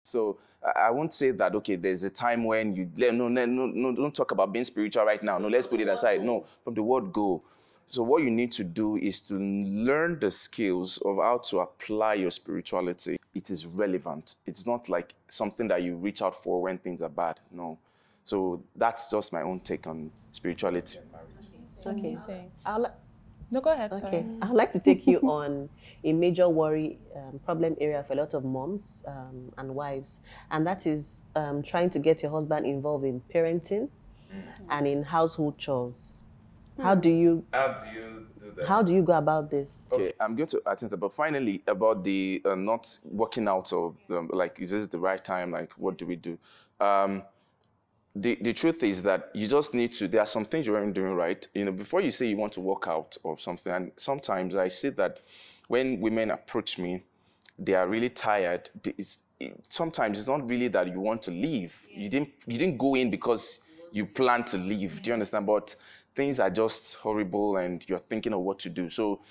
So I won't say that, okay, there's a time when you, no, don't talk about being spiritual right now. No, let's put it aside. No, from the word go. So what you need to do is to learn the skills of how to apply your spirituality. It is relevant. It's not like something that you reach out for when things are bad. No. So that's just my own take on spirituality. Okay. No, go ahead. Okay. Sorry. I'd like to take you on a major worry, problem area for a lot of moms and wives, and that is trying to get your husband involved in parenting and in household chores. How do you do that? How do you go about this? Okay, I'm going to attend that, but finally about the not working out of like, is this the right time? Like, what do we do? The truth is that you just need to, there are some things you aren't doing right. You know, before you say you want to work out or something, and sometimes I see that when women approach me, they are really tired. Sometimes it's not really that you want to leave. You didn't go in because you plan to leave. Do you understand? But things are just horrible and you're thinking of what to do. So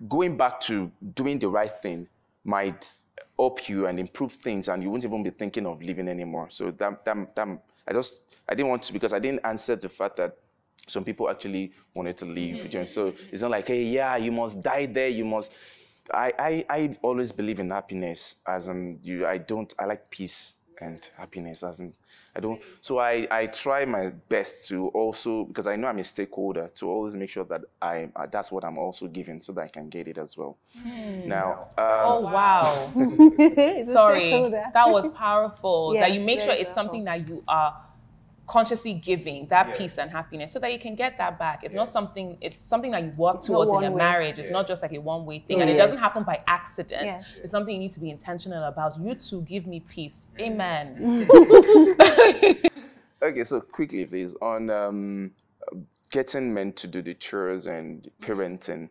going back to doing the right thing might help you and improve things, and you won't even be thinking of leaving anymore. So I didn't want to, because I didn't answer the fact that some people actually wanted to leave. So it's not like, hey, yeah, you must die there, you must. I always believe in happiness, as in I like peace and happiness, as in I don't. So I try my best to also, because I know I'm a stakeholder, to always make sure that that's what I'm also giving, so that I can get it as well. Now, Oh wow! Sorry, that was powerful. Yes, that you make sure very it's something that you are consciously giving, that peace and happiness, so that you can get that back. It's not something. It's something that you work towards in a marriage. It's not just like a one-way thing, and it doesn't happen by accident. It's something you need to be intentional about. You two give me peace. Amen. Okay, so quickly, please, on getting men to do the chores and parenting.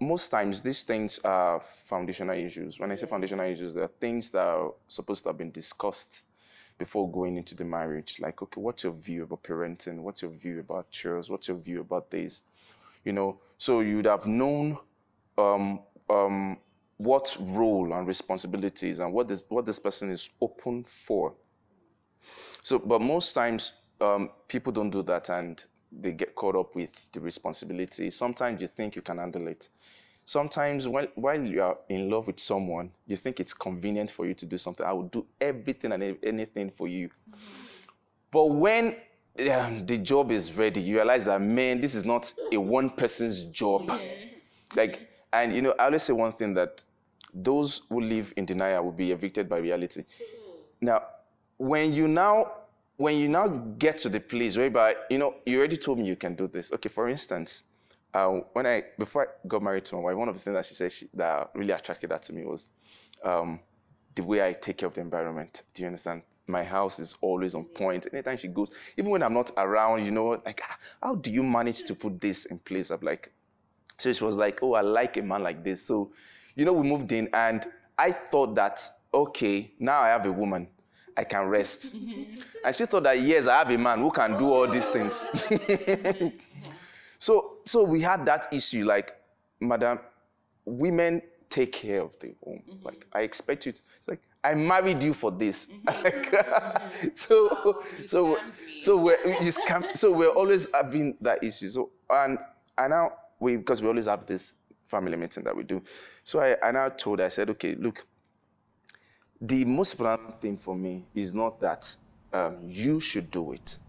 Most times, these things are foundational issues. When I say foundational issues, there are things that are supposed to have been discussed before going into the marriage. Like, okay, what's your view about parenting? What's your view about chores? What's your view about this? You know, so you'd have known what role and responsibilities and what this person is open for. So, but most times, people don't do that, and they get caught up with the responsibility. Sometimes you think you can handle it. Sometimes while you are in love with someone, you think it's convenient for you to do something. I will do everything and anything for you. But when the job is ready, you realize that, man, this is not a one person's job. Like, and you know, I always say one thing, that those who live in denial will be evicted by reality. Now, when you now get to the place whereby, you know, you already told me you can do this. Okay, for instance, before I got married to my wife, one of the things that she said that really attracted her to me was the way I take care of the environment. Do you understand? My house is always on point. Anytime she goes, even when I'm not around, you know, like, how do you manage to put this in place? I'm like, so she was like, oh, I like a man like this. So, you know, we moved in, and I thought that, okay, now I have a woman, I can rest. And she thought that, yes, I have a man who can do all these things. So we had that issue, like, madam, women take care of the home. Like, I expect you to, it's like, I married you for this. Like, so we're always having that issue. So, and now because we always have this family meeting that we do. So I now told her, I said, okay, look, the most important thing for me is not that you should do it.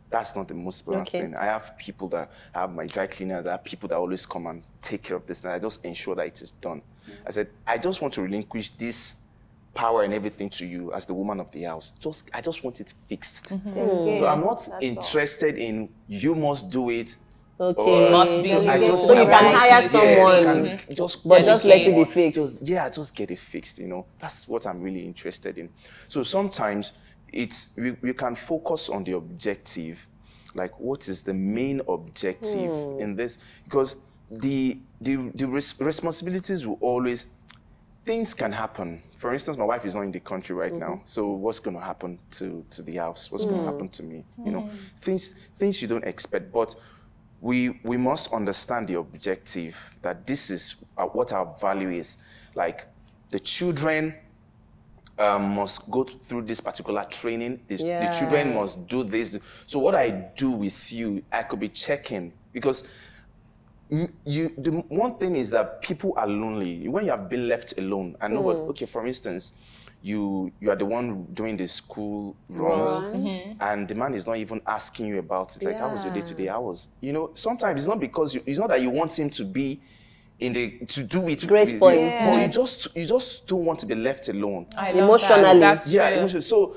That's not the most important thing. I have people that have my dry cleaners. I have people that always come and take care of this, and I just ensure that it is done. I said, I just want to relinquish this power and everything to you as the woman of the house. I just want it fixed. So I'm not interested in, you must do it. Okay. Must be. So you can hire someone, just let it be fixed. Just get it fixed, you know. That's what I'm really interested in. So sometimes we can focus on the objective, like what is the main objective in this, because the responsibilities will always, things can happen. For instance, my wife is not in the country right now, so what's going to happen to the house? What's going to happen to me? You know, things you don't expect, but we must understand the objective, that this is what our value is. Like, the children must go through this particular training. The children must do this. So what I do with you, I could be checking, because the one thing is that people are lonely when you have been left alone and nobody. Okay, for instance, you are the one doing the school runs, and the man is not even asking you about it. Like, how was your day today? How was, sometimes it's not because it's not that you want him to be to do it. Great point. But you just don't want to be left alone. Emotionally. That's true. Emotionally. So,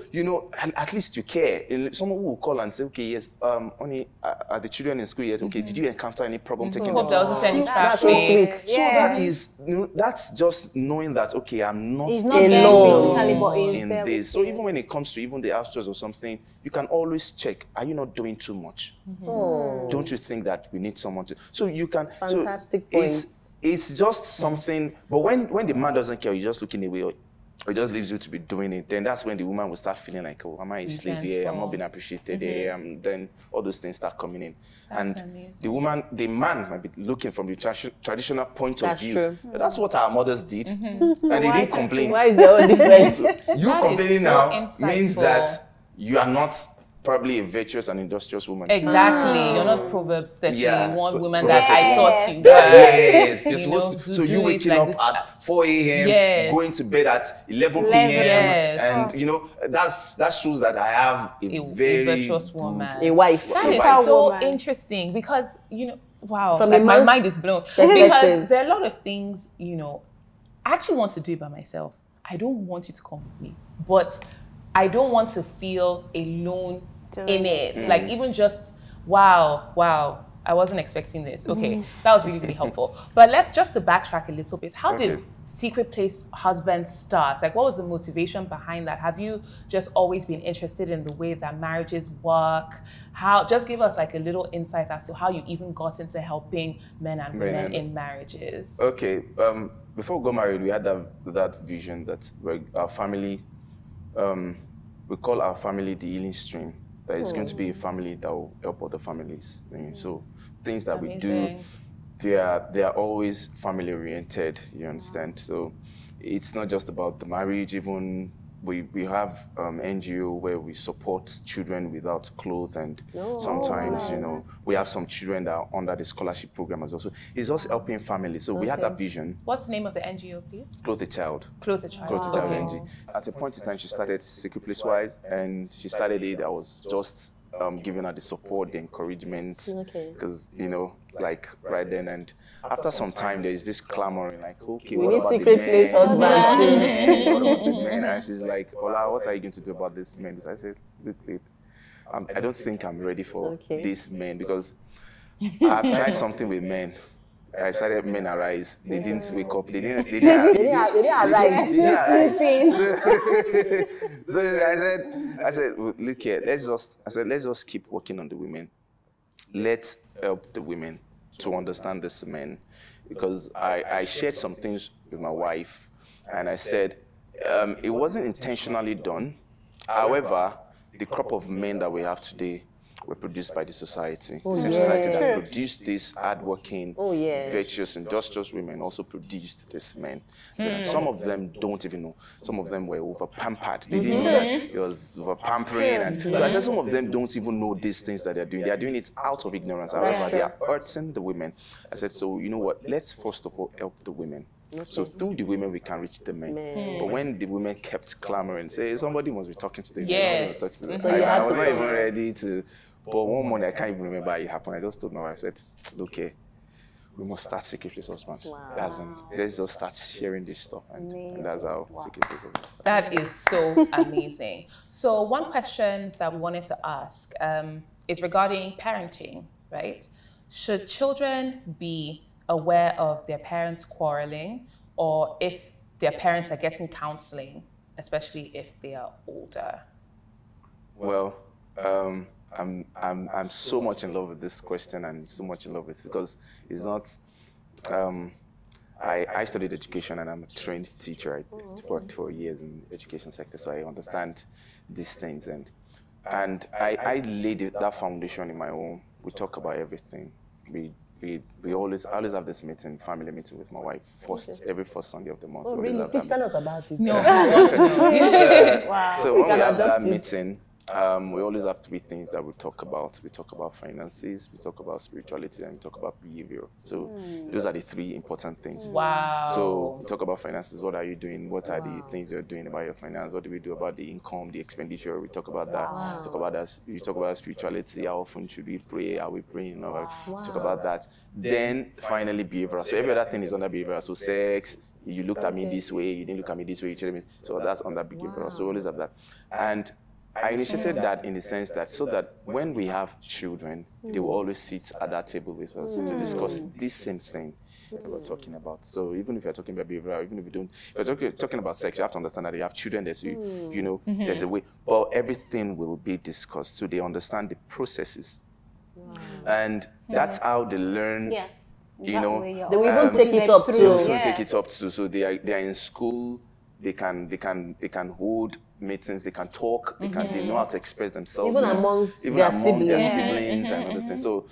at least you care. Someone will call and say, okay, yes, honey, are the children in school yet? Okay, did you encounter any problem taking them? Hope there wasn't any That's so traffic. sweet. So that is, that's just knowing that, okay, I'm not alone in this. So even when it comes to even the house chores or something, you can always check, are you not doing too much? Don't you think that we need someone to? So you can. Fantastic points. It's just something, but when the man doesn't care, you're just looking away, or just leaves you to be doing it, then that's when the woman will start feeling like, oh, am I a slave here? I'm not being appreciated here. Then all those things start coming in. That's and the man might be looking from the traditional point of view. True. That's what our mothers did. And they didn't complain. Why is there all difference? You complaining now insightful. means that you are not probably a virtuous and industrious woman. Exactly. You're not Proverbs 31 woman Proverbs that I 31. thought you were. Yes, you're supposed to. So you waking up at 4 a.m., going to bed at 11 p.m. And that shows that I have a very virtuous woman, a wife. That is so interesting, because wow, from like my mind is blown. Because there are a lot of things I actually want to do it by myself. I don't want you to come with me, but I don't want to feel alone in it. Like, even just, wow, I wasn't expecting this. Okay, that was really, really helpful. But let's just to backtrack a little bit. How did Secret Place Husband start? Like, what was the motivation behind that? Have you just always been interested in the way that marriages work? Just give us like a little insight as to how you even got into helping men and women in marriages. Okay, before we got married, we had that vision that our family, we call our family the healing stream. That is going to be a family that will help other families. So things that we do, they are always family oriented. You understand? So it's not just about the marriage. Even we have NGO where we support children without clothes, and sometimes we have some children that are under the scholarship program as well. So it's also helping families. So we had that vision. What's the name of the NGO, please? Clothe the Child. Clothe the Child. Clothe the Child NGO. At a point in time, she started Secret Place Wise, and she started it. I was just giving her the support, the encouragement, because like right then, and after some time, there is this clamoring, like, okay, what about Secret Place husbands? What about the men? And she's like, Ola, what are you going to do about this men? I said, look, babe, I don't think I'm ready for these men, because I've tried something with men. I started Men Arise. They didn't wake up. They didn't arise. So I said, well, look here. Let's just keep working on the women. Let's help the women to understand this men, because I shared some things with my wife, and I said it wasn't intentionally done. However, the crop of men that we have today were produced by the society. The same society that produced these hardworking, virtuous, industrious women also produced these men. So some of them don't even know. Some of them were over-pampered. They didn't know that it was over-pampering. And so I said some of them don't even know these things that they're doing. They are doing it out of ignorance. However, they are hurting the women. I said, so you know what? Let's first of all help the women. So through the women, we can reach the men. But when the women kept clamoring, say, somebody must be talking to the men. I was not even ready to. But one morning, I can't even remember how it happened. I just told my wife, I said, okay, we must start Secret Place Husbands. Let's just start sharing this stuff. And that's how Secret Place Husbands started. That is so amazing. So one question that we wanted to ask is regarding parenting, right? Should children be aware of their parents quarreling, or if their parents are getting counseling, especially if they are older? Well, I'm so much in love with this question, and so much in love with it, because it's not. I studied education, and I'm a trained teacher. I worked for years in the education sector, so I understand these things, and I laid that foundation in my home. We talk about everything. We I always have this meeting, family meeting with my wife, every first Sunday of the month. Oh, really? Please tell us about it. No, I want to know. Wow. So when we have that meeting, we always have three things that we talk about. We talk about finances, we talk about spirituality, and we talk about behavior. So those are the three important things. Wow. So we talk about finances. What are you doing? What are the things you're doing about your finance? What do we do about the income, the expenditure? We talk about that. We talk about that. We talk about spirituality. How often should we pray? Are we praying? We talk about that. Then finally behavioral. So every other thing is under behavioral. So sex. You looked at me this way. You didn't look at me this way. You treated me. So that's under behavioral. So we always have that. And I initiated that in the sense that so that when we have children, they will always sit at that table with us to discuss this same thing that we're talking about. So even if you're talking about behavior, even if you don't, if you're talking about sex, you have to understand that you have children. There's you know, there's a way, but everything will be discussed so they understand the processes, and that's how they learn. Yes, you know, they will even take it up too. Take it up too. So they are in school. They can hold meetings, they can talk, they know how to express themselves. Even among their siblings and other things. So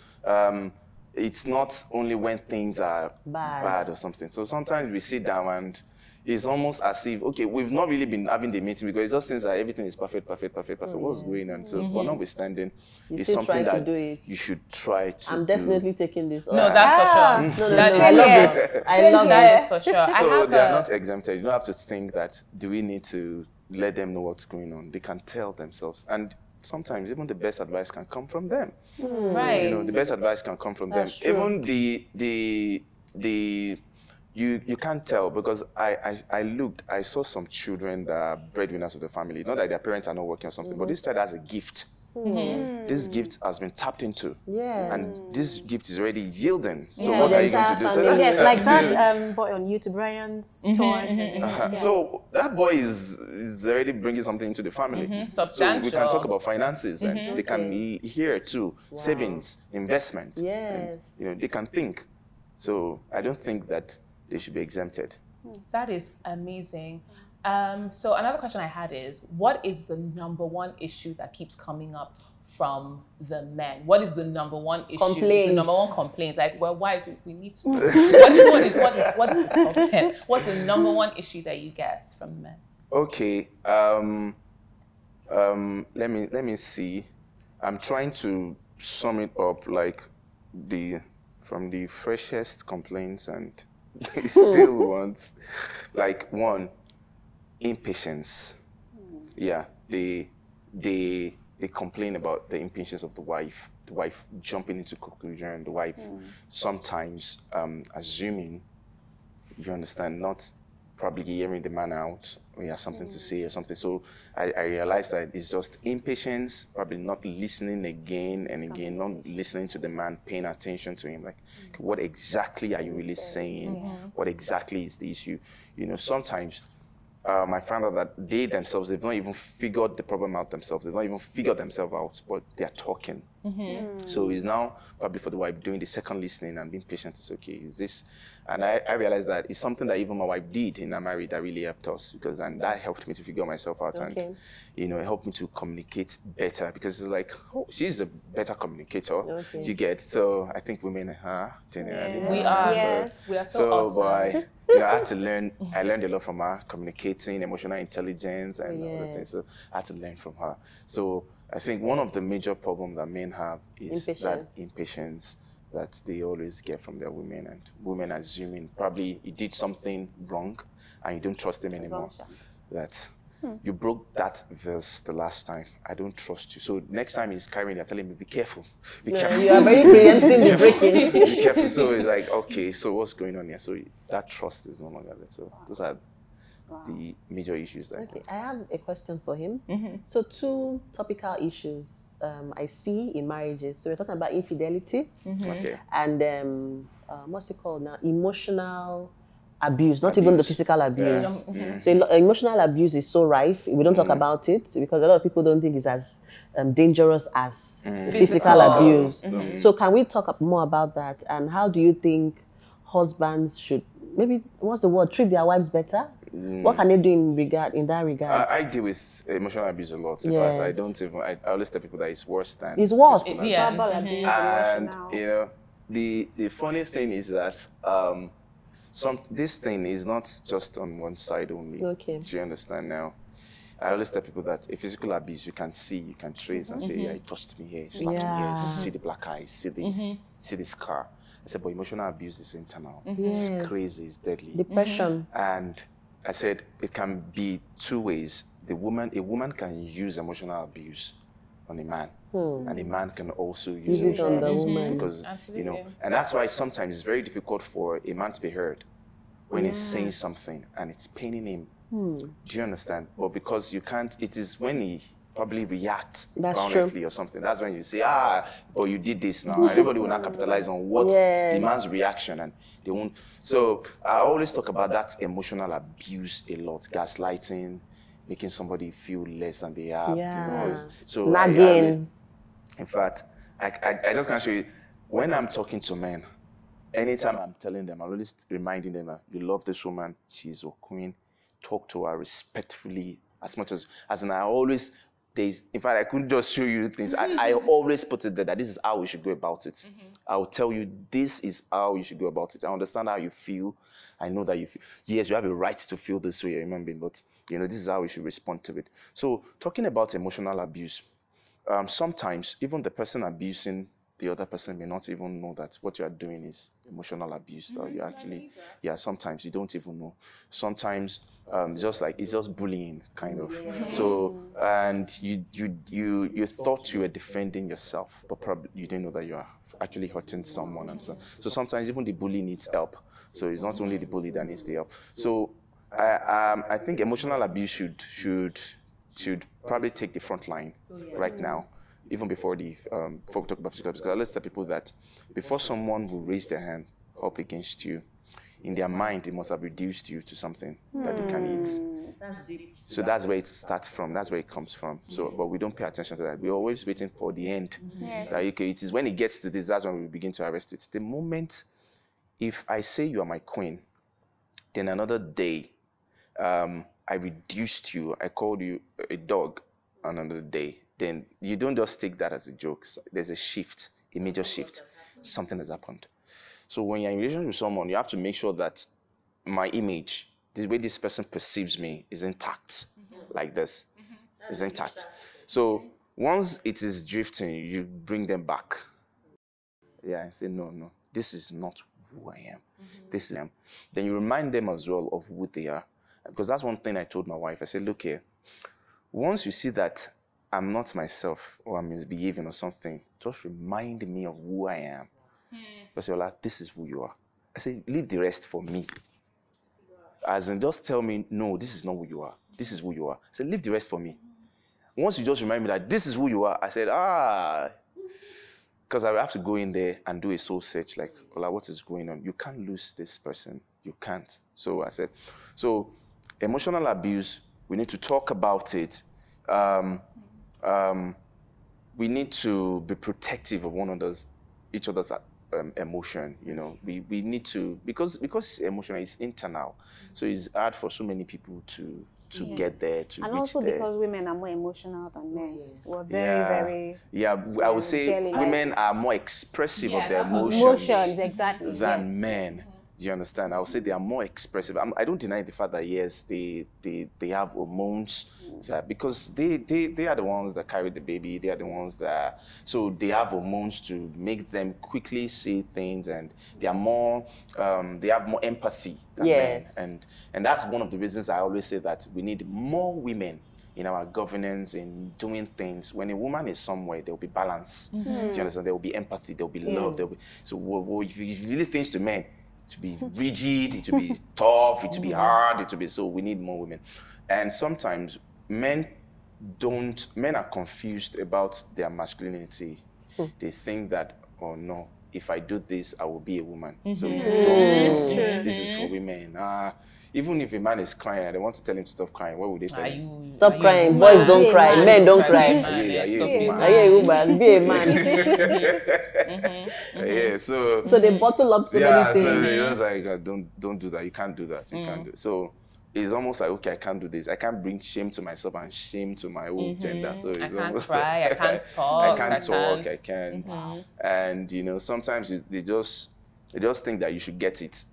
it's not only when things are bad or something. So sometimes we sit down and it's almost as if, okay, we've not really been having the meeting because it just seems like everything is perfect. What's going on? So, but notwithstanding, it's something that you should try to I'm definitely taking this. No, that's for sure. I love it. I love that for sure. So they are not exempted. You don't have to think that, do we need to let them know what's going on? They can tell themselves. And sometimes even the best advice can come from them. Right. You know, the best advice can come from them. Even you can't tell because I saw some children that are breadwinners of the family. Not that their parents are not working or something, but this child has a gift. This gift has been tapped into, and this gift is already yielding. So what are you going to do? So that's like that boy on YouTube, Ryan's toy. So that boy is already bringing something into the family. Substantial. So we can talk about finances, and they can hear too savings, investment. And, you know, they can think. So I don't think that they should be exempted. That is amazing. So another question I had is, what is the number one issue that keeps coming up from the men? What is the number one issue? Complaints. The number one complaints. Like, well, wives, we need to. What is the complaint? What's the number one issue that you get from men? Okay. Let me see. I'm trying to sum it up like from the freshest complaints and still ones. Like one, impatience. Yeah, they complain about the impatience of the wife jumping into conclusion, the wife sometimes assuming, you understand, not probably hearing the man out when he has something to say or something. So I realized that it's just impatience, probably not listening again and again, not listening to the man, paying attention to him. Like, what exactly are you really saying? What exactly is the issue? You know, sometimes I found out that they themselves, they've not even figured the problem out themselves. They've not even figured themselves out, but they're talking. So it's now probably for the wife doing the second listening and being patient. It's okay, is this? And I realized that it's something that even my wife did in our marriage that really helped us, because and that helped me to figure myself out. And you know, it helped me to communicate better, because it's like, oh, she's a better communicator. You get? So I think women are generally. We are. We are so awesome. But you know, I had to learn. I learned a lot from her, communicating, emotional intelligence, and other things. So I had to learn from her. So I think one of the major problems that men have is that impatience that they always get from their women, and women assuming probably you did something wrong and you don't trust them anymore. That you broke that verse the last time. I don't trust you. So next time he's carrying, you're telling me, be careful. Be careful. You are very preempting the breaking. Be careful. So it's like, okay, so what's going on here? So that trust is no longer there. So those are the major issues there. Okay, I have a question for him. So two topical issues I see in marriages. So we're talking about infidelity and what's it called now? Emotional abuse, not even the physical abuse. So emotional abuse is so rife. We don't talk about it because a lot of people don't think it's as dangerous as physical abuse. So can we talk more about that? And how do you think husbands should, maybe, what's the word, treat their wives better? What can they do in that regard? I deal with emotional abuse a lot. In fact, I always tell people that it's worse than it's worse. Verbal abuse, and emotional. you know, the funny thing is that this thing is not just on one side only. Okay. Do you understand now? I always tell people that a physical abuse you can see, you can trace and say, yeah, he touched me here, he slapped me here, see the black eyes, see this, see this scar. I said, but emotional abuse is internal. It's crazy, it's deadly. Depression. And I said it can be two ways. A woman can use emotional abuse on a man, and a man can also use it on the woman. Because you know, and that's why sometimes it's very difficult for a man to be heard when he's saying something and it's paining him. Do you understand? But because you can't, it is when he probably reacts violently or something. That's when you say, but you did this now. Everybody will not capitalize on what the man's reaction, and they won't. So I always talk about that emotional abuse a lot, gaslighting, making somebody feel less than they are. Yeah. You know, so Nagging. in fact, I just can't show you, when I'm talking to men, anytime I'm telling them, I'm always reminding them, you love this woman, she's a queen, talk to her respectfully, as much as in I always, in fact, I couldn't just show you things. I always put it there that this is how we should go about it. I will tell you, this is how you should go about it. I understand how you feel. I know that you feel, yes, you have a right to feel this way, you're a human being, but you know, this is how we should respond to it. So talking about emotional abuse, sometimes even the person abusing the other person may not even know that what you are doing is emotional abuse. That you actually, sometimes you don't even know. Sometimes it's just bullying, kind of. So, and you thought you were defending yourself, but probably you didn't know that you are actually hurting someone. And so sometimes even the bully needs help. So it's not only the bully that needs the help. So I think emotional abuse should probably take the front line right now. Even before before we talk about physical abuse, because I always tell people that before someone will raise their hand up against you, in their mind, they must have reduced you to something that they can eat. That's deep. So that's where it starts from. That's where it comes from. So, but we don't pay attention to that. We're always waiting for the end. Yes. Like, okay, it is when it gets to this, that's when we begin to arrest it. The moment, if I say you are my queen, then another day, I reduced you, I called you a dog another day, then you don't just take that as a joke. There's a shift, a major shift. Something has happened. So when you're in a relationship with someone, you have to make sure that my image, the way this person perceives me, is intact, like this, is intact. So once it is drifting, you bring them back. Yeah, I say, no, this is not who I am. This is them. Then you remind them as well of who they are. Because that's one thing I told my wife. I said, look here, once you see that I'm not myself or I'm misbehaving or something, just remind me of who I am. Because you're like, this is who you are. I say, leave the rest for me. As in, just tell me, no, this is not who you are. This is who you are. I said, leave the rest for me. Once you just remind me that this is who you are, I said, because I have to go in there and do a soul search, like, what is going on? You can't lose this person. You can't. So I said, so emotional abuse, we need to talk about it. We need to be protective of one another's, each other's emotion. You know, we need to, because emotion is internal, so it's hard for so many people to get there, to reach there. And also because women are more emotional than men. We're very I would say women are more expressive of their emotions than men. Do you understand? I would say they are more expressive. I don't deny the fact that yes, they have hormones, because they are the ones that carry the baby. They are the ones that, so they have hormones to make them quickly say things, and they are more they have more empathy than men. And that's one of the reasons I always say that we need more women in our governance, in doing things. When a woman is somewhere, there will be balance. Do you understand? There will be empathy. There will be love. There will be, so if you leave things to men, to be rigid, it to be tough, it to be hard, it to be, so we need more women. And sometimes men are confused about their masculinity. They think that, oh no, if I do this, I will be a woman. So this is for women. Even if a man is crying and they want to tell him to stop crying, what would they tell him? Stop crying. Boys don't cry. Men don't cry. Are you a woman? Be a man. So they bottle up so many things. So it's like, don't do that. You can't do that. You can't do it. So it's almost like, okay, I can't do this. I can't bring shame to myself and shame to my own gender. So it's I can't almost cry, I can't talk. I can't. And you know, sometimes they just think that you should get it.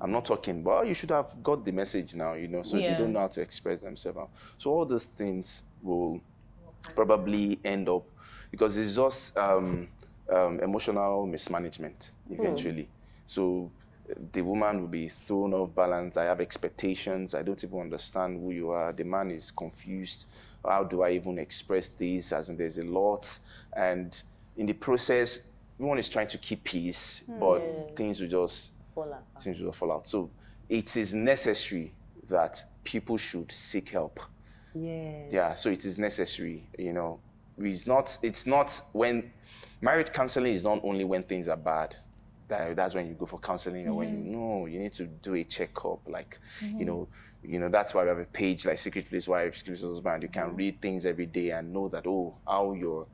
I'm not talking, but you should have got the message now, you know, so they don't know how to express themselves. So all those things will probably end up, because it's just emotional mismanagement eventually. So the woman will be thrown off balance. I have expectations. I don't even understand who you are. The man is confused. How do I even express this? As in, there's a lot. And in the process, everyone is trying to keep peace, but things will just fall out. So it is necessary that people should seek help. Yeah, so it is necessary, you know. It's not when marriage counseling is not only when things are bad. That's when you go for counseling, or when you need to do a checkup. Like, you know, that's why we have a page like Secret Place Wife, Secret Place Husband. You can read things every day and know that, how your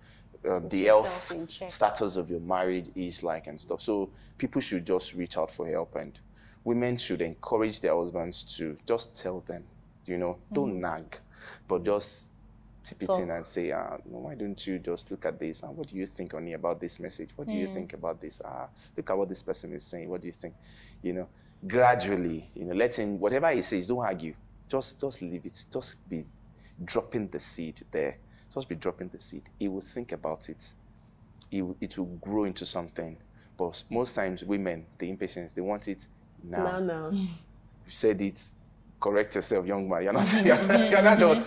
the health status of your marriage is like and stuff. So people should just reach out for help, and women should encourage their husbands to just tell them, you know, don't nag, but just tip it in and say, why don't you just look at this? And what do you think, Oni, about this message? What do you think about this? Look at what this person is saying. What do you think? You know, gradually, you know, let him, whatever he says, don't argue. Just leave it. Just be dropping the seed there. Just be dropping the seed. He will think about it. It will grow into something. But most times, women, the impatience, they want it now. No. You said it. Correct yourself, young man. You're not. You're not.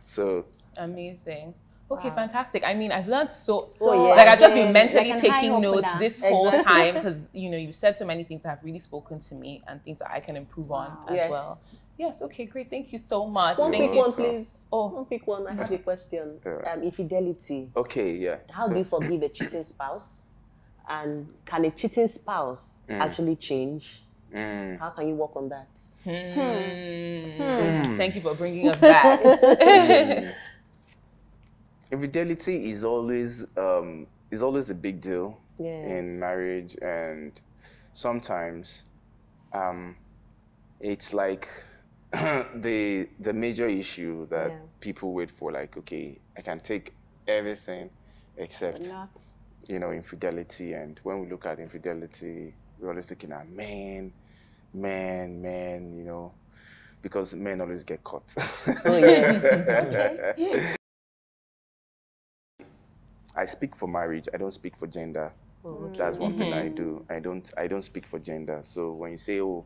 So amazing. Okay, fantastic. I mean, I've learned so yes. like I've just been mentally like taking notes this whole Exactly. time, because you know you've said so many things that have really spoken to me and things that I can improve on as well. Yes. Okay. Great. Thank you so much. One Thank quick you. one, please. Oh. One quick one. I have a question. Infidelity. okay, yeah. How do you forgive a cheating spouse? And can a cheating spouse actually change? How can you work on that? Thank you for bringing us back. Infidelity is always a big deal in marriage, and sometimes it's like the major issue that people wait for. Like, okay, I can take everything except infidelity. And when we look at infidelity, we're always looking at men, you know, because men always get caught. Oh yes. Okay. I speak for marriage. I don't speak for gender. That's one thing I do. I don't speak for gender. So when you say, oh,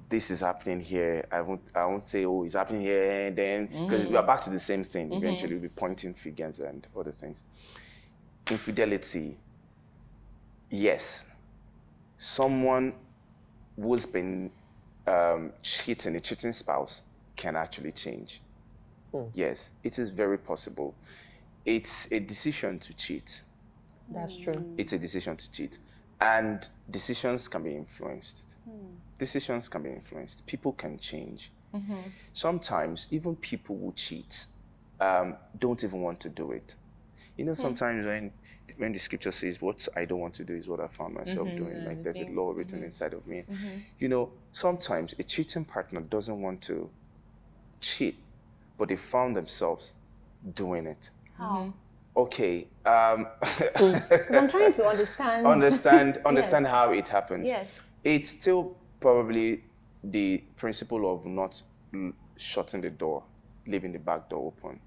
this is happening here, I won't say, oh, it's happening here, and then because we are back to the same thing. Eventually, we'll be pointing fingers and other things. Infidelity, yes, someone who's been cheating, a cheating spouse, can actually change. Yes, it is very possible. It's a decision to cheat. That's true. It's a decision to cheat. And decisions can be influenced. Decisions can be influenced. People can change. Sometimes, even people who cheat don't even want to do it. You know, sometimes when the scripture says, what I don't want to do is what I found myself doing, like there's a law written inside of me. You know, sometimes a cheating partner doesn't want to cheat, but they found themselves doing it. How? Okay. I'm trying to understand. Understand how it happens. Yes. It's still probably the principle of not shutting the door, leaving the back door open.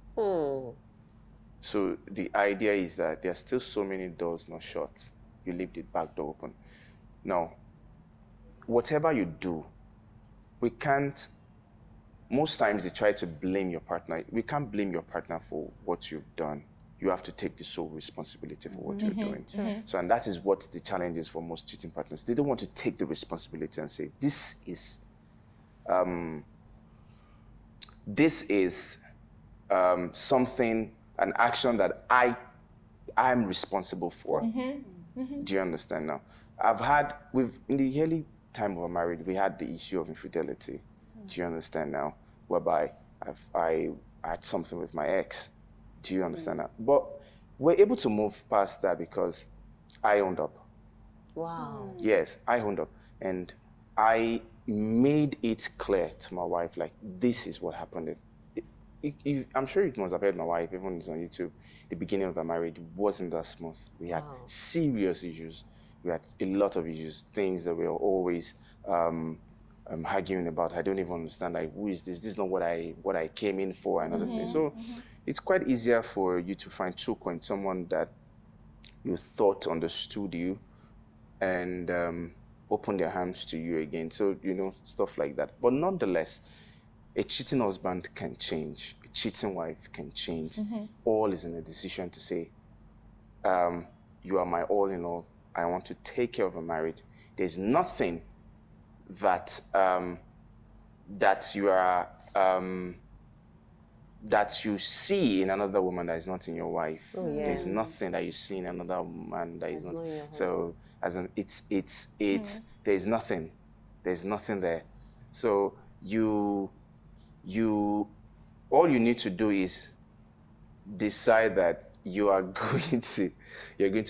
So the idea is that there are still so many doors not shut. You leave the back door open. Now, whatever you do, we can't. Most times they try to blame your partner. We can't blame your partner for what you've done. You have to take the sole responsibility for what you're doing. So, and that is what the challenge is for most cheating partners. They don't want to take the responsibility and say, this is something, an action that I'm responsible for. Do you understand now? In the early time of our marriage, we had the issue of infidelity. Do you understand now? Whereby I had something with my ex. Do you understand that? But we're able to move past that because I owned up. Wow. Yes, I owned up. And I made it clear to my wife, like, this is what happened. I'm sure you must have heard my wife, even when it's on YouTube, the beginning of our marriage wasn't that smooth. We had serious issues. We had a lot of issues, things that we were always arguing about. I don't even understand, like, who is this? This is not what I came in for, and other things. So it's quite easier for you to find true coin, someone that you thought understood you and open their hands to you again. So, you know, stuff like that. But nonetheless, a cheating husband can change. A cheating wife can change. All is in a decision to say, you are my all in all. I want to take care of a marriage. There's nothing that that you are that you see in another woman that is not in your wife. There's nothing that you see in another woman that is not. So as an there's nothing there. So all you need to do is decide that you're going to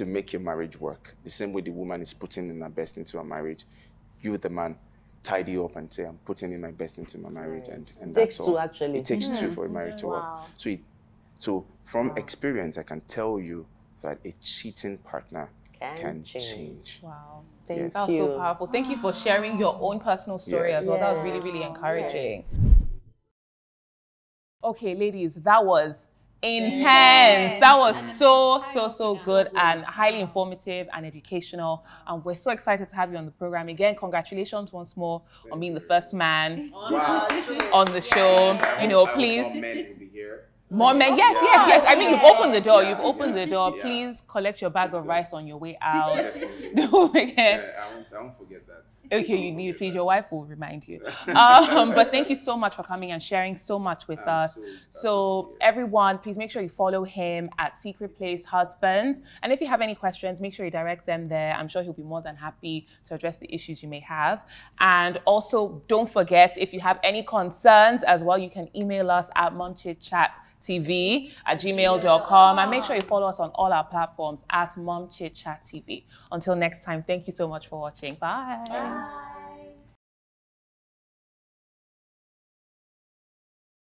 make your marriage work. The same way the woman is putting in her best into her marriage, you, the man, tidy up and say, I'm putting in my best into my marriage, and that's all. It takes two for a marriage to work. So from experience, I can tell you that a cheating partner can change. Wow. Thank you. That was so powerful. Thank you for sharing your own personal story as well. That was really, really encouraging. Okay, ladies, that was intense. That was so good and highly informative and educational. And we're so excited to have you on the program. Again, congratulations once more on being the first man on the show. You know, please. More men, yes. I mean, you've opened the door. You've opened the door. Please collect your bag of rice on your way out. Don't forget. I won't forget that. Okay, you need, please. Your wife will remind you. But thank you so much for coming and sharing so much with us. So everyone, please make sure you follow him at Secret Place Husbands. And if you have any questions, make sure you direct them there. I'm sure he'll be more than happy to address the issues you may have. And also, don't forget, if you have any concerns as well, you can email us at momchitchattv@gmail.com, and make sure you follow us on all our platforms at MomChitChat TV. Until next time, thank you so much for watching. Bye.